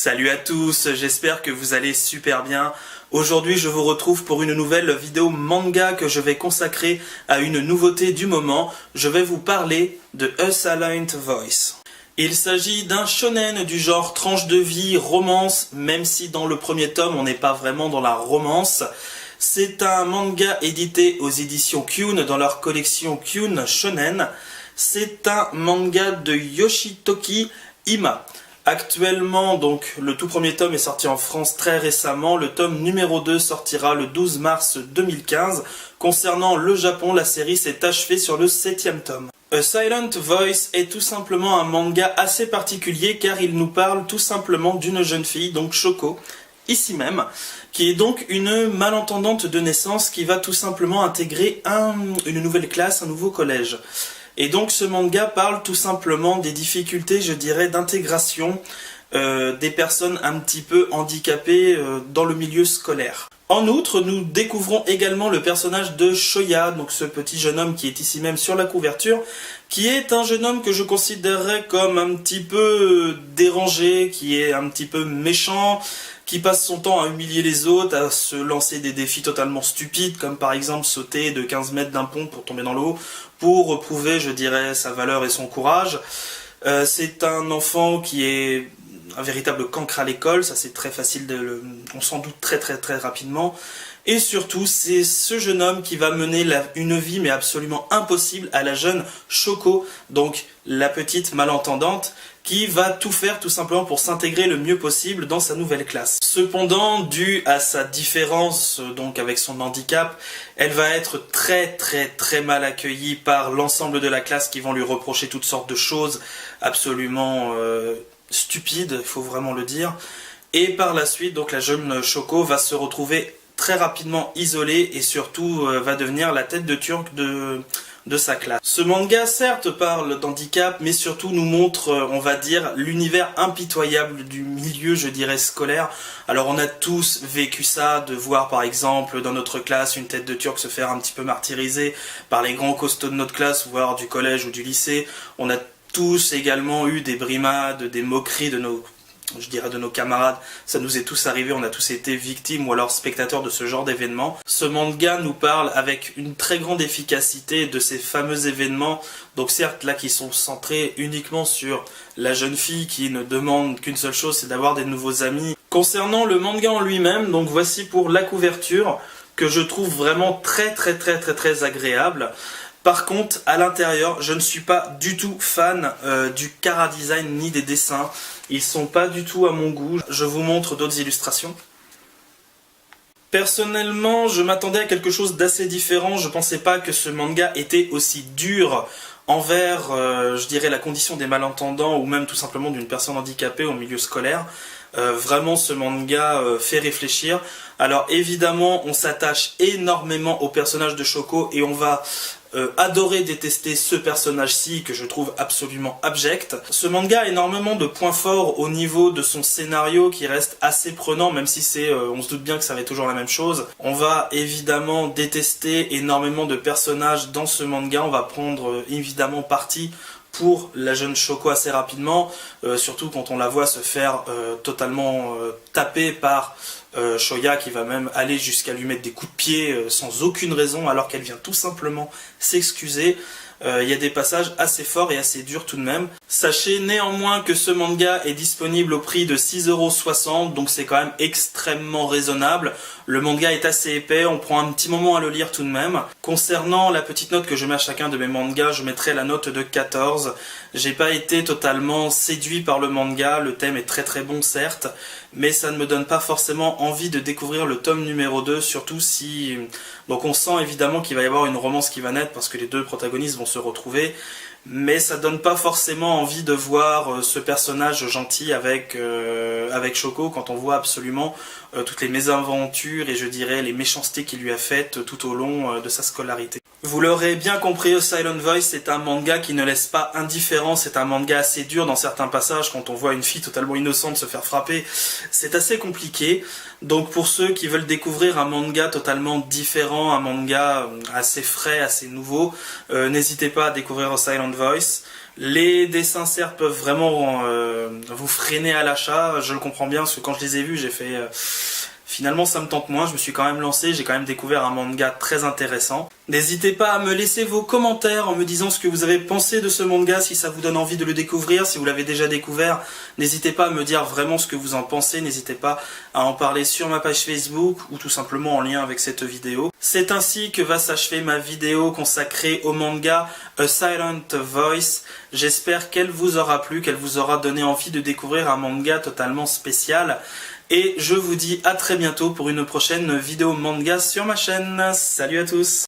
Salut à tous, j'espère que vous allez super bien. Aujourd'hui je vous retrouve pour une nouvelle vidéo manga que je vais consacrer à une nouveauté du moment. Je vais vous parler de A Silent Voice. Il s'agit d'un shonen du genre tranche de vie, romance, même si dans le premier tome on n'est pas vraiment dans la romance. C'est un manga édité aux éditions Kyun dans leur collection Kyun Shonen. C'est un manga de Yoshitoki Ima. Actuellement, donc, le tout premier tome est sorti en France très récemment. Le tome numéro 2 sortira le 12 mars 2015. Concernant le Japon, la série s'est achevée sur le 7e tome. A Silent Voice est tout simplement un manga assez particulier car il nous parle tout simplement d'une jeune fille, donc Shoko, ici même, qui est donc une malentendante de naissance qui va tout simplement intégrer une nouvelle classe, un nouveau collège. Et donc ce manga parle tout simplement des difficultés, je dirais, d'intégration des personnes un petit peu handicapées dans le milieu scolaire. En outre, nous découvrons également le personnage de Shoya, donc ce petit jeune homme qui est ici même sur la couverture, qui est un jeune homme que je considérerais comme un petit peu dérangé, qui est un petit peu méchant, qui passe son temps à humilier les autres, à se lancer des défis totalement stupides, comme par exemple sauter de 15 mètres d'un pont pour tomber dans l'eau, pour prouver, je dirais, sa valeur et son courage. C'est un enfant qui est un véritable cancre à l'école, ça c'est très facile, on s'en doute très rapidement. Et surtout, c'est ce jeune homme qui va mener une vie mais absolument impossible à la jeune Shoko, donc la petite malentendante, qui va tout faire tout simplement pour s'intégrer le mieux possible dans sa nouvelle classe. Cependant, dû à sa différence donc avec son handicap, elle va être très mal accueillie par l'ensemble de la classe qui vont lui reprocher toutes sortes de choses absolument stupides, il faut vraiment le dire. Et par la suite, donc la jeune Shoko va se retrouver très rapidement isolée et surtout va devenir la tête de turc de sa classe. Ce manga certes parle d'handicap mais surtout nous montre, on va dire, l'univers impitoyable du milieu, je dirais, scolaire. Alors on a tous vécu ça, de voir par exemple dans notre classe une tête de turc se faire un petit peu martyriser par les grands costauds de notre classe, voire du collège ou du lycée. On a tous également eu des brimades, des moqueries de nos camarades. Ça nous est tous arrivé, on a tous été victimes ou alors spectateurs de ce genre d'événements. Ce manga nous parle avec une très grande efficacité de ces fameux événements, donc certes là qui sont centrés uniquement sur la jeune fille qui ne demande qu'une seule chose, c'est d'avoir des nouveaux amis. Concernant le manga en lui-même, donc voici pour la couverture que je trouve vraiment très agréable. Par contre, à l'intérieur, je ne suis pas du tout fan du chara-design ni des dessins. Ils sont pas du tout à mon goût. Je vous montre d'autres illustrations. Personnellement, je m'attendais à quelque chose d'assez différent. Je pensais pas que ce manga était aussi dur envers, je dirais, la condition des malentendants ou même tout simplement d'une personne handicapée au milieu scolaire. Vraiment, ce manga fait réfléchir. Alors évidemment, on s'attache énormément au personnage de Shoko et on va adorer détester ce personnage-ci que je trouve absolument abject. Ce manga a énormément de points forts au niveau de son scénario qui reste assez prenant, même si on se doute bien que ça va être toujours la même chose. On va évidemment détester énormément de personnages dans ce manga, on va prendre évidemment parti pour la jeune Shoko assez rapidement, surtout quand on la voit se faire totalement taper par Shoya qui va même aller jusqu'à lui mettre des coups de pied sans aucune raison alors qu'elle vient tout simplement s'excuser. Il y a des passages assez forts et assez durs tout de même. Sachez néanmoins que ce manga est disponible au prix de 6,60 €, donc c'est quand même extrêmement raisonnable. Le manga est assez épais, on prend un petit moment à le lire tout de même. Concernant la petite note que je mets à chacun de mes mangas, je mettrai la note de 14. J'ai pas été totalement séduit par le manga, le thème est très bon certes, mais ça ne me donne pas forcément envie de découvrir le tome numéro 2, surtout si... Donc on sent évidemment qu'il va y avoir une romance qui va naître parce que les deux protagonistes vont se retrouver, mais ça donne pas forcément envie de voir ce personnage gentil avec Shoko quand on voit absolument toutes les mésaventures et je dirais les méchancetés qu'il lui a faites tout au long de sa scolarité. Vous l'aurez bien compris, A Silent Voice c'est un manga qui ne laisse pas indifférent, c'est un manga assez dur dans certains passages quand on voit une fille totalement innocente se faire frapper, c'est assez compliqué. Donc pour ceux qui veulent découvrir un manga totalement différent, un manga assez frais, assez nouveau, n'hésitez pas à découvrir A Silent Voice. Les dessins certes peuvent vraiment vous freiner à l'achat, je le comprends bien parce que quand je les ai vus j'ai fait... Finalement ça me tente moins, je me suis quand même lancé, j'ai quand même découvert un manga très intéressant. N'hésitez pas à me laisser vos commentaires en me disant ce que vous avez pensé de ce manga, si ça vous donne envie de le découvrir, si vous l'avez déjà découvert. N'hésitez pas à me dire vraiment ce que vous en pensez, n'hésitez pas à en parler sur ma page Facebook ou tout simplement en lien avec cette vidéo. C'est ainsi que va s'achever ma vidéo consacrée au manga A Silent Voice. J'espère qu'elle vous aura plu, qu'elle vous aura donné envie de découvrir un manga totalement spécial. Et je vous dis à très bientôt pour une prochaine vidéo manga sur ma chaîne. Salut à tous!